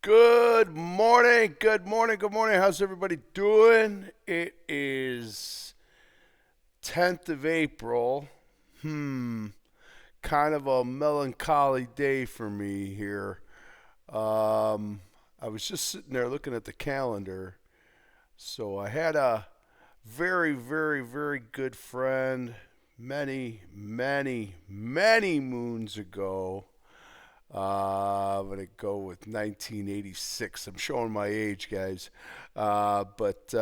Good morning, good morning, good morning. How's everybody doing? It is 10th of April. Kind of a melancholy day for me here. Um, I was just sitting there looking at the calendar. So I had a very, very, very good friend many moons ago. I'm going to go with 1986. I'm showing my age, guys. But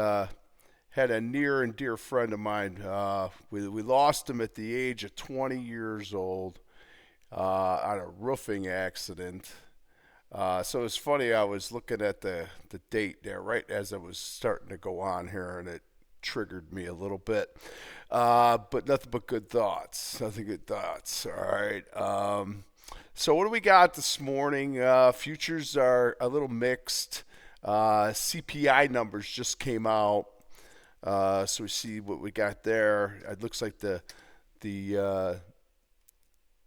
had a near and dear friend of mine. We lost him at the age of 20 years old on a roofing accident. So it's funny, I was looking at the date there right as I was starting to go on here, and it triggered me a little bit. But nothing but good thoughts. Nothing good thoughts. All right. So what do we got this morning? Futures are a little mixed. CPI numbers just came out, so we see what we got there. It looks like the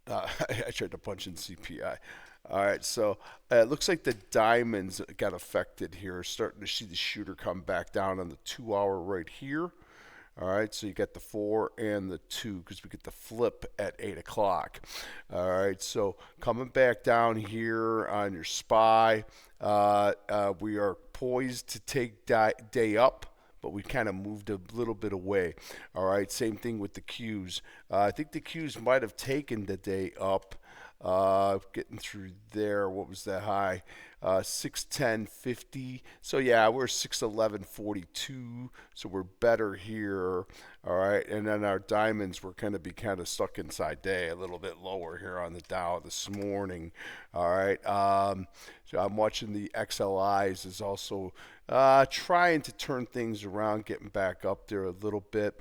I tried to punch in CPI. All right, so it looks like the diamonds got affected here. Starting to see the shooter come back down on the 2 hour right here. All right, so you got the 4 and the 2 because we get the flip at 8 o'clock. All right, so coming back down here on your SPY, we are poised to take day up, but we kind of moved a little bit away. All right, same thing with the Qs. I think the Qs might have taken the day up. Getting through there, what was that high? 610.50. So yeah, we're 611.42. So we're better here. All right, and then our diamonds were going to be kind of stuck inside day, a little bit lower here on the Dow this morning. All right, so I'm watching the XLIs is also trying to turn things around, getting back up there a little bit.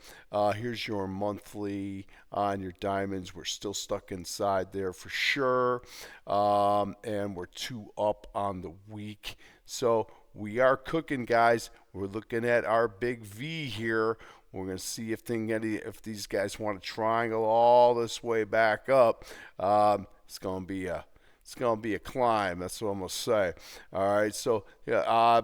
Here's your monthly on your diamonds. We're still stuck inside there for sure, and we're 2 up on the week. So we are cooking, guys. We're looking at our big V here. We're going to see if these guys want to triangle all this way back up. It's going to be a climb. That's what I'm gonna say. All right, so yeah,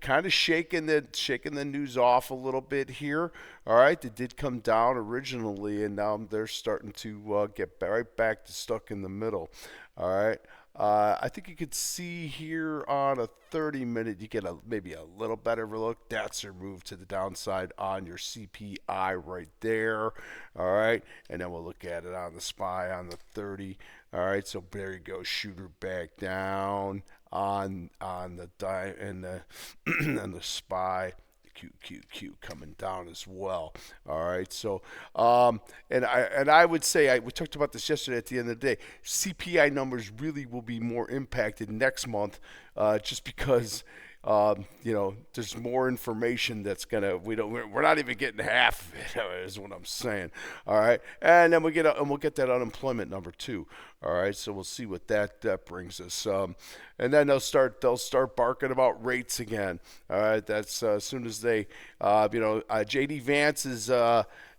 kind of shaking the news off a little bit here. All right, they did come down originally, and now they're starting to get right back to stuck in the middle. All right. I think you could see here on a 30-minute, you get maybe a little better of a look. That's your move to the downside on your CPI right there. All right, and then we'll look at it on the SPY on the 30. All right, so there you go, shooter back down on the die and the and the SPY. QQQ coming down as well. All right, so and I would say we talked about this yesterday. At the end of the day, CPI numbers really will be more impacted next month, just because there's more information that's gonna we're not even getting half of it is what I'm saying. All right, and then we'll get that unemployment number too. All right, so we'll see what that brings us. And then they'll start barking about rates again. All right, that's as soon as they JD Vance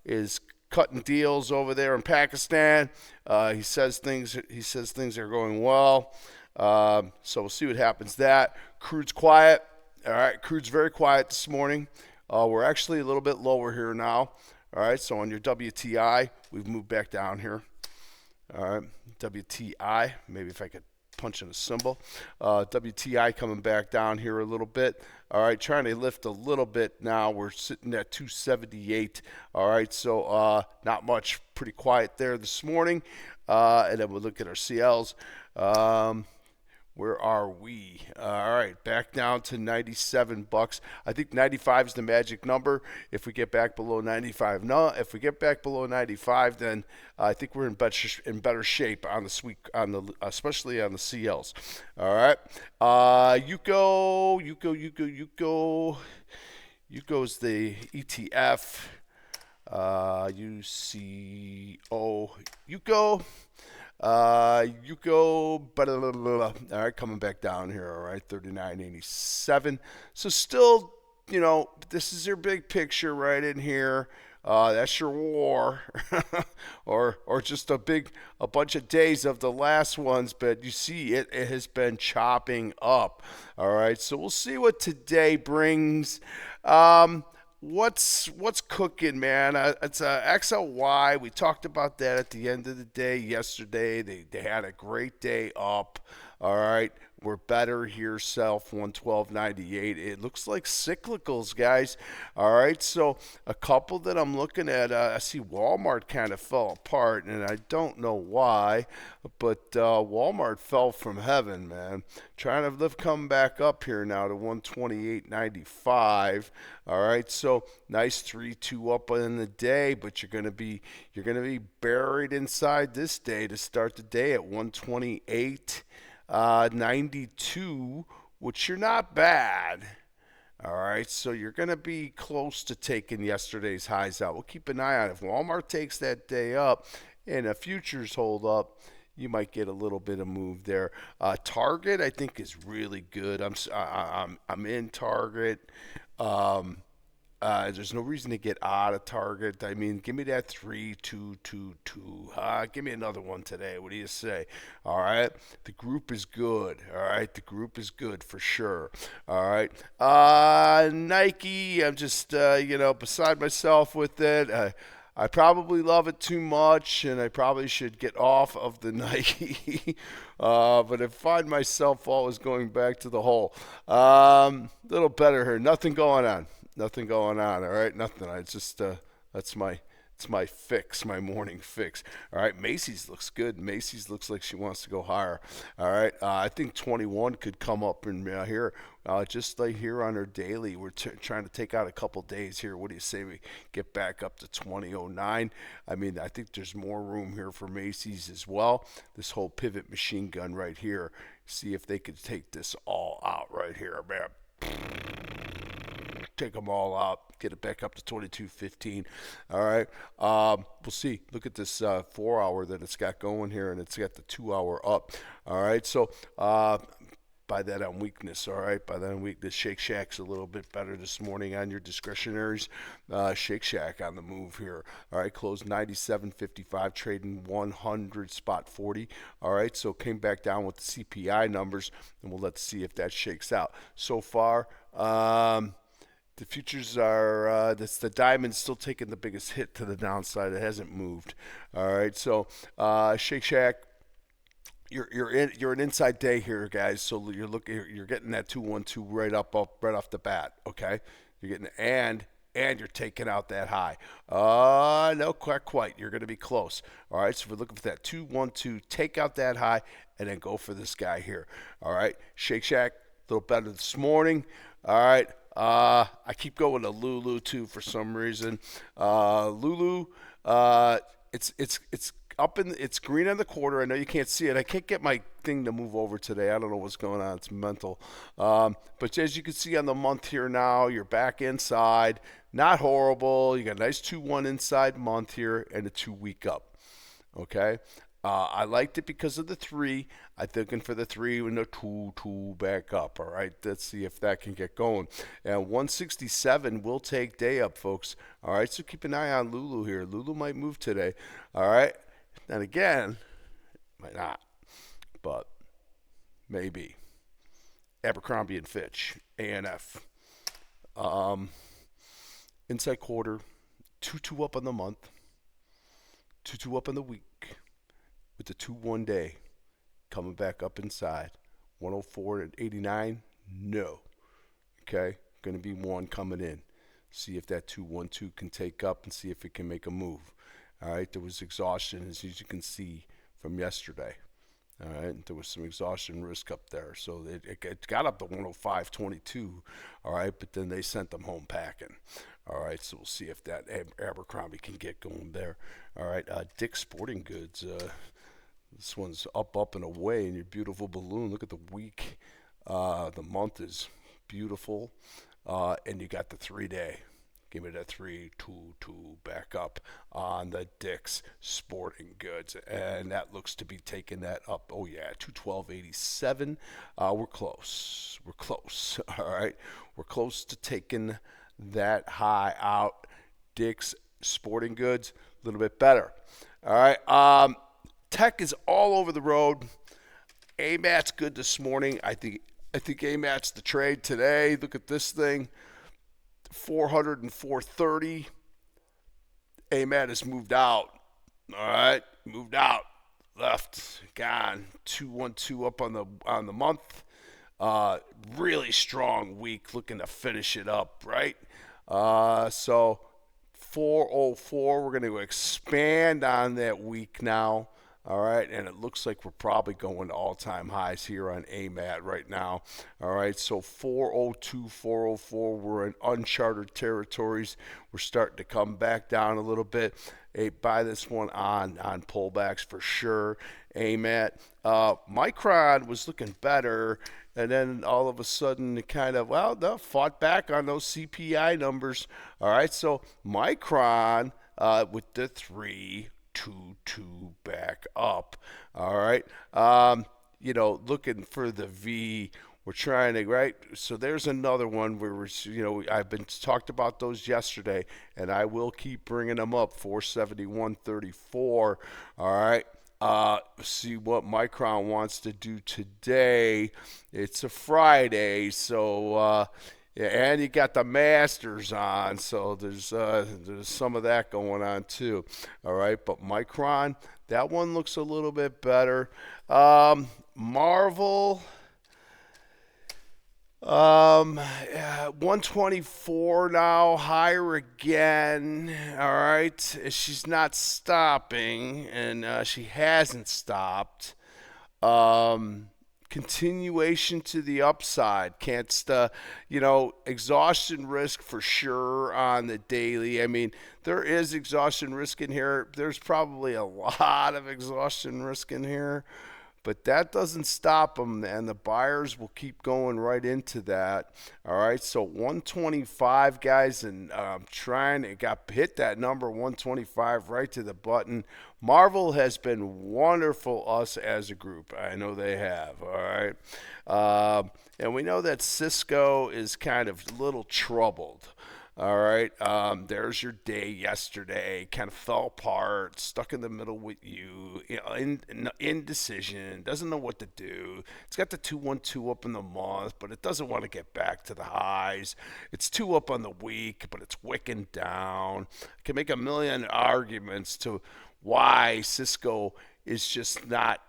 is cutting deals over there in Pakistan. He says things are going well. So we'll see what happens. Crude's quiet. All right, crude's very quiet this morning. We're actually a little bit lower here now. All right, so on your WTI, we've moved back down here. All right, WTI. Maybe if I could punch in a symbol. WTI coming back down here a little bit. All right, trying to lift a little bit now. We're sitting at 278. All right, so not much. Pretty quiet there this morning. And then we'll look at our CLs. Where are we? All right, back down to 97 bucks. I think 95 is the magic number. If we get back below 95, no. If we get back below 95, then I think we're in better shape on especially on the CLs. All right, Yuko's the ETF. UCO Yuko. Yuko, blah, blah, blah. All right, coming back down here. All right, 39.87. So still, this is your big picture right in here. That's your war, or just a bunch of days of the last ones. But you see, it has been chopping up. All right, so we'll see what today brings. What's cooking, man? It's XLY. We talked about that at the end of the day yesterday. They had a great day up. All right, we're better here, self 112.98. It looks like cyclicals, guys. All right, so a couple that I'm looking at, I see Walmart kind of fell apart, and I don't know why, but Walmart fell from heaven, man. Trying to come back up here now to 128.95. All right, so nice 3-2 up in the day, but you're gonna be buried inside this day to start the day at 128. 92, which you're not bad. All right, so you're going to be close to taking yesterday's highs out. We'll keep an eye on it. If Walmart takes that day up and a futures hold up, you might get a little bit of move there. Target, I think, is really good. I'm in Target. There's no reason to get out of Target. I mean, give me that 3-2-2-2. Give me another one today. What do you say? All right. The group is good. All right. The group is good for sure. All right. Nike, I'm just, beside myself with it. I probably love it too much, and I probably should get off of the Nike. But I find myself always going back to the hole. Little better here. Nothing going on. Nothing going on. All right, nothing. I just it's my fix, my morning fix. All right, Macy's looks good. Macy's looks like she wants to go higher. All right, I think 21 could come up in here, just like here on our daily. We're trying to take out a couple days here. What do you say we get back up to 2009? I mean, I think there's more room here for Macy's as well. This whole pivot machine gun right here. See if they could take this all out right here, man. Take them all out, get it back up to 22.15. All right, we'll see. Look at this 4 hour that it's got going here, and it's got the 2 hour up. All right, so buy that on weakness. All right, buy that on weakness. Shake Shack's a little bit better this morning on your discretionaries. Shake Shack on the move here. All right, closed 97.55, trading 100 spot 40. All right, so came back down with the CPI numbers, and let's see if that shakes out. So far, the futures are the diamond's still taking the biggest hit to the downside. It hasn't moved. All right, so Shake Shack, you're an inside day here, guys. So you're getting that 212 right off the bat. Okay, you're getting and you're taking out that high. No, quite. You're going to be close. All right, so we're looking for that 212. Take out that high and then go for this guy here. All right, Shake Shack a little better this morning. All right. I keep going to Lulu too for some reason. Lulu, it's up it's green on the quarter. I know you can't see it. I can't get my thing to move over today. I don't know what's going on. It's mental. But as you can see on the month here now, you're back inside. Not horrible. You got a nice 2-1 inside month here and a 2-week up. Okay. I liked it because of the 3. I'm thinking for the 3 and the 2 back up. All right, let's see if that can get going. And 167 will take day up, folks. All right, so keep an eye on Lulu here. Lulu might move today. All right, and again, might not, but maybe. Abercrombie and Fitch, ANF. Inside quarter, 2-2 up on the month, 2-2 up on the week. With the 2-1 day coming back up inside 104.89, no. Okay, going to be 1 coming in. See if that 212 can take up and see if it can make a move. All right, there was exhaustion as you can see from yesterday. All right, there was some exhaustion risk up there, so it got up to 105.22. All right, but then they sent them home packing. All right, so we'll see if that Abercrombie can get going there. All right, Dick's Sporting Goods. This one's up and away in your beautiful balloon. Look at the week. The month is beautiful. And you got the 3-day. Give me that 3-2-2 back up on the Dick's Sporting Goods. And that looks to be taking that up. Oh, yeah, 212.87. We're close. We're close. All right. We're close to taking that high out. Dick's Sporting Goods, a little bit better. All right. Tech is all over the road. AMAT's good this morning. I think AMAT's the trade today. Look at this thing, 400 and 430. AMAT has moved out. All right, moved out, left, gone. 212 up on the month. Really strong week, looking to finish it up, right? So 404. We're going to expand on that week now. All right, and it looks like we're probably going to all-time highs here on AMAT right now. All right, so 402, 404, we're in uncharted territories. We're starting to come back down a little bit. Hey, buy this one on pullbacks for sure. AMAT. Micron was looking better, and then all of a sudden it kind of, fought back on those CPI numbers. All right, so Micron with the 322 back up. All right. Looking for the V. We're trying to, right? So there's another one where I've been talked about those yesterday, and I will keep bringing them up. 471.34. All right. See what Micron wants to do today. It's a Friday, so yeah, and you got the Masters on, so there's some of that going on too. All right, but Micron, that one looks a little bit better. Marvel, 124 now, higher again. All right, she's not stopping, and she hasn't stopped. Continuation to the upside. Can't exhaustion risk for sure on the daily. I mean, there is exhaustion risk in here. There's probably a lot of exhaustion risk in here, but that doesn't stop them, and the buyers will keep going right into that. All right, so 125, guys, and hit that number 125 right to the button. Marvel has been wonderful us as a group. I know they have. All right, and we know that Cisco is kind of a little troubled. All right, there's your day yesterday. Kind of fell apart, stuck in the middle with you, indecision, doesn't know what to do. It's got the 212 up in the month, but it doesn't want to get back to the highs. It's 2 up on the week, but it's wicking down. I can make a million arguments to why Cisco is just not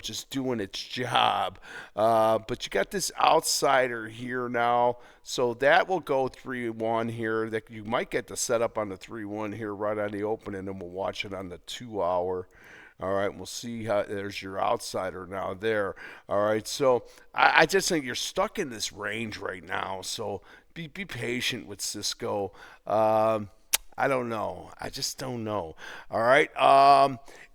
just doing its job. But you got this outsider here now, so that will go 3-1 here. That you might get the setup on the 3-1 here right on the open, and then we'll watch it on the 2-hour. All right, we'll see how there's your outsider now there. All right, so I just think you're stuck in this range right now, so be patient with Cisco. I don't know. I just don't know. All right.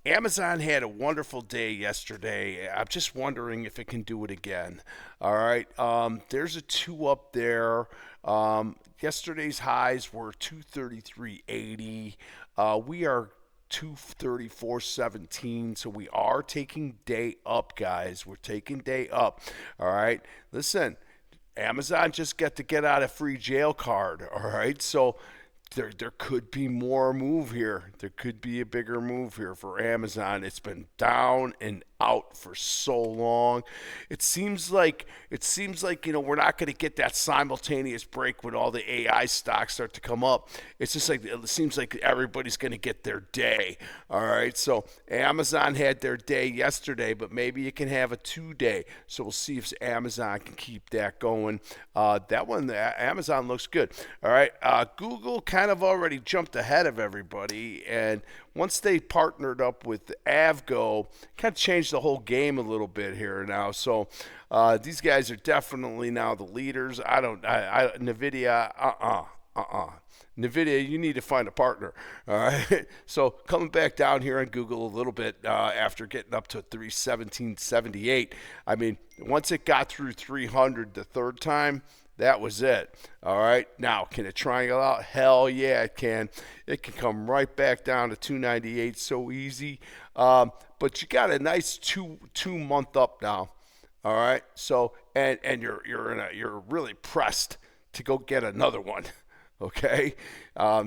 Amazon had a wonderful day yesterday. I'm just wondering if it can do it again. All right. There's a 2 up there. Yesterday's highs were 233.80. We are 234.17, so we are taking day up, guys. We're taking day up. All right. Listen, Amazon just got to get out a free jail card. All right. So there could be more move here. There could be a bigger move here for Amazon. It's been down and out for so long. It seems like we're not going to get that simultaneous break when all the AI stocks start to come up. It's just like it seems like everybody's going to get their day. All right, so Amazon had their day yesterday, but maybe you can have a 2-day. So we'll see if Amazon can keep that going. That one, Amazon looks good. All right, Google kind of already jumped ahead of everybody, and once they partnered up with Avgo, kind of changed the whole game a little bit here now. So these guys are definitely now the leaders. NVIDIA, NVIDIA, you need to find a partner. All right. So coming back down here on Google a little bit after getting up to 317.78. I mean, once it got through 300 the third time, that was it. All right. Now, can it triangle out? Hell yeah, it can. It can come right back down to 298 so easy. But you got a nice two month up now. All right. So and you're really pressed to go get another one. Okay,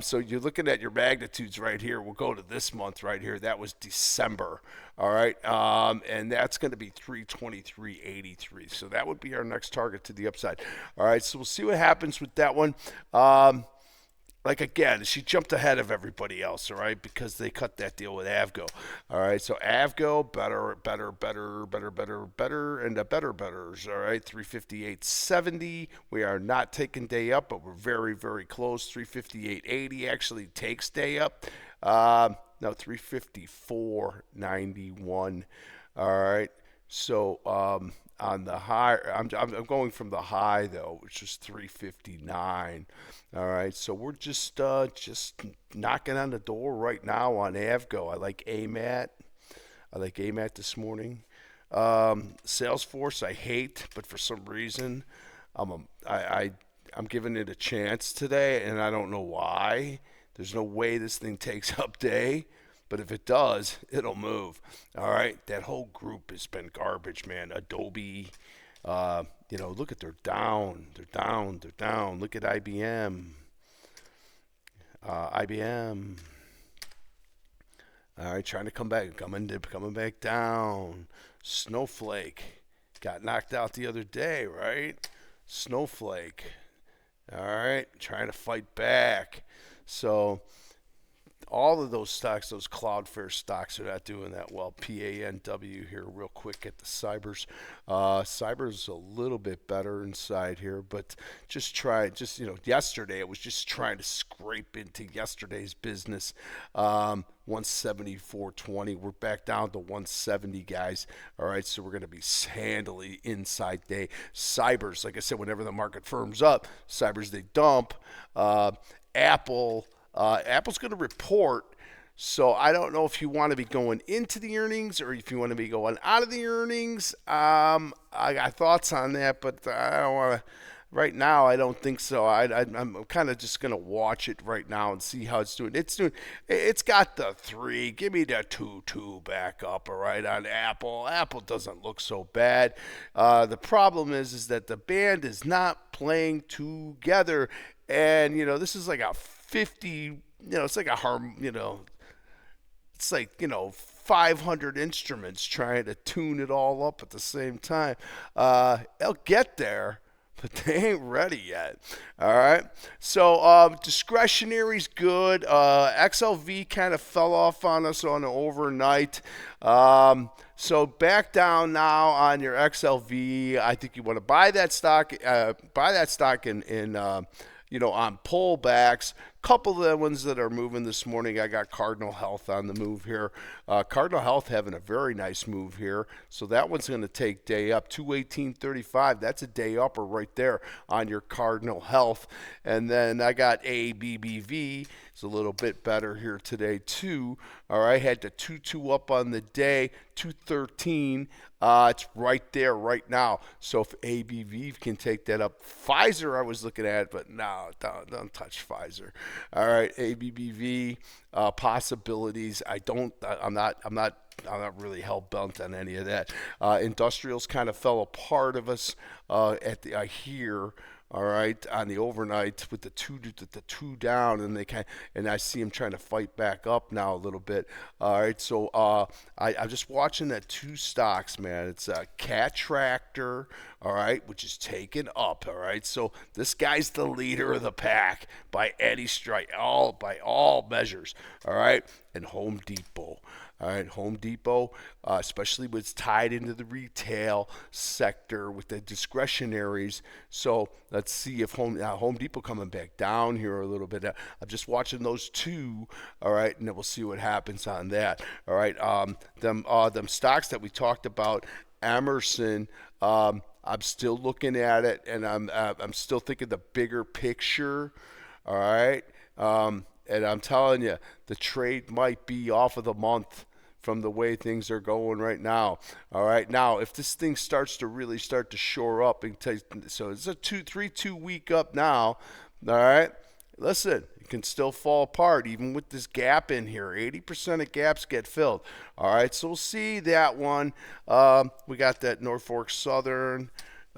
so you're looking at your magnitudes right here. We'll go to this month right here. That was December. All right, and that's going to be 323.83. So that would be our next target to the upside. All right, so we'll see what happens with that one. Like again, she jumped ahead of everybody else, all right, because they cut that deal with Avgo. All right, so Avgo better, and the betters. All right, 358.70. We are not taking day up, but we're very, very close. 358.80 actually takes day up. No, 354.91. All right, so on the high, I'm going from the high though, which is 359. All right, so we're just knocking on the door right now on Avgo. I like AMAT. I like AMAT this morning. Salesforce I hate, but for some reason, I'm giving it a chance today, and I don't know why. There's no way this thing takes up day, but if it does, it'll move. All right, that whole group has been garbage, man. Adobe, look at they're down. Look at IBM. IBM. All right, trying to come back, coming back down. Snowflake got knocked out the other day, right? Snowflake. All right, trying to fight back. So all of those stocks, those Cloudflare stocks, are not doing that well. PANW here, real quick at the Cybers. Cybers a little bit better inside here, but yesterday it was just trying to scrape into yesterday's business. 174.20. We're back down to 170, guys. All right, so we're going to be handily inside day. Cybers, like I said, whenever the market firms up, Cybers they dump. Apple's going to report, so I don't know if you want to be going into the earnings or if you want to be going out of the earnings. I got thoughts on that, but I don't want to. Right now, I don't think so. I'm kind of just going to watch it right now and see how it's doing. It's got the 3. Give me the 2 back up, all right, on Apple. Apple doesn't look so bad. The problem is that the band is not playing together. And, this is like a 50, it's like it's like, 500 instruments trying to tune it all up at the same time. They'll get there, but they ain't ready yet. All right. So discretionary's good. XLV kind of fell off on us on the overnight. So back down now on your XLV. I think you want to buy that stock. In on pullbacks. Couple of the ones that are moving this morning. I got Cardinal Health on the move here. Cardinal Health having a very nice move here. So that one's going to take day up. 218.35. That's a day upper right there on your Cardinal Health. And then I got ABBV. It's a little bit better here today too. All right, had the 2.2 up on the day. 213. It's right there right now. So if ABV can take that up. Pfizer I was looking at, but no, don't touch Pfizer. All right, ABBV possibilities. I'm not really hell bent on any of that. Industrials kind of fell apart of us here. All right, on the overnight with the two down, and I see him trying to fight back up now a little bit. All right, so I'm just watching that 2 stocks, man. It's a Cat Tractor, all right, which is taken up. All right, so this guy's the leader of the pack by any strike, by all measures. All right, and Home Depot. All right, Home Depot, especially when it's tied into the retail sector with the discretionaries. So let's see if Home Depot coming back down here a little bit. I'm just watching those 2. All right, and then we'll see what happens on that. All right, them stocks that we talked about, Emerson. I'm still looking at it, and I'm still thinking the bigger picture. All right. And I'm telling you, the trade might be off of the month from the way things are going right now. All right, now if this thing starts to shore up, so it's a 2 week up now. All right, listen, it can still fall apart even with this gap in here. 80% of gaps get filled. All right, so we'll see that one. We got that Norfolk Southern.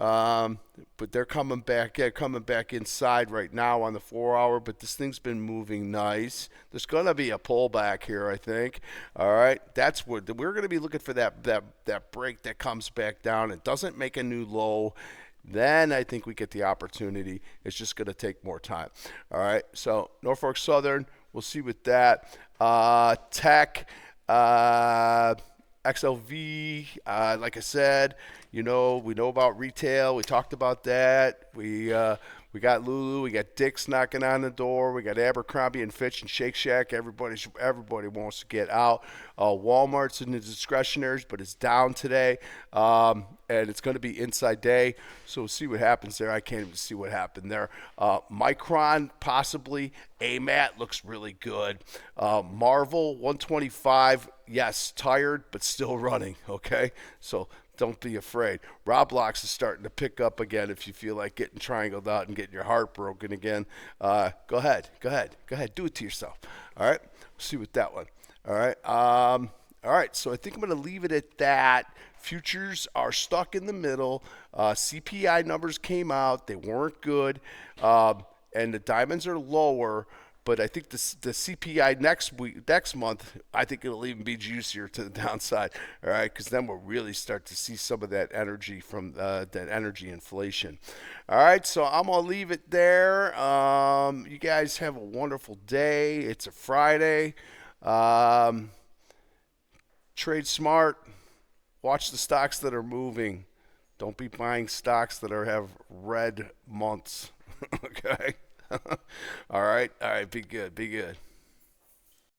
But they're coming back. Yeah, coming back inside right now on the 4 hour. But this thing's been moving nice. There's gonna be a pullback here, I think. All right, that's what we're gonna be looking for. That break that comes back down. It doesn't make a new low. Then I think we get the opportunity. It's just going to take more time. All right. So Norfolk Southern, we'll see with that. Tech, XLV, like I said, we know about retail. We talked about that. We got Lulu. We got Dick's knocking on the door. We got Abercrombie and Fitch and Shake Shack. Everybody wants to get out. Walmart's in the discretionaries, but it's down today, and it's going to be inside day. So we'll see what happens there. I can't even see what happened there. Micron possibly. AMAT looks really good. Marvel 125. Yes, tired, but still running. Okay, so don't be afraid. Roblox is starting to pick up again. If you feel like getting triangled out and getting your heart broken again, go ahead. Do it to yourself. All right. We'll see with that one. All right. All right. So I think I'm going to leave it at that. Futures are stuck in the middle. CPI numbers came out. They weren't good. And the diamonds are lower. But I think the CPI next month, I think it'll even be juicier to the downside. All right, because then we'll really start to see some of that energy from that energy inflation. All right, so I'm gonna leave it there. You guys have a wonderful day. It's a Friday. Trade smart. Watch the stocks that are moving. Don't be buying stocks that have red months. Okay. All right. Be good.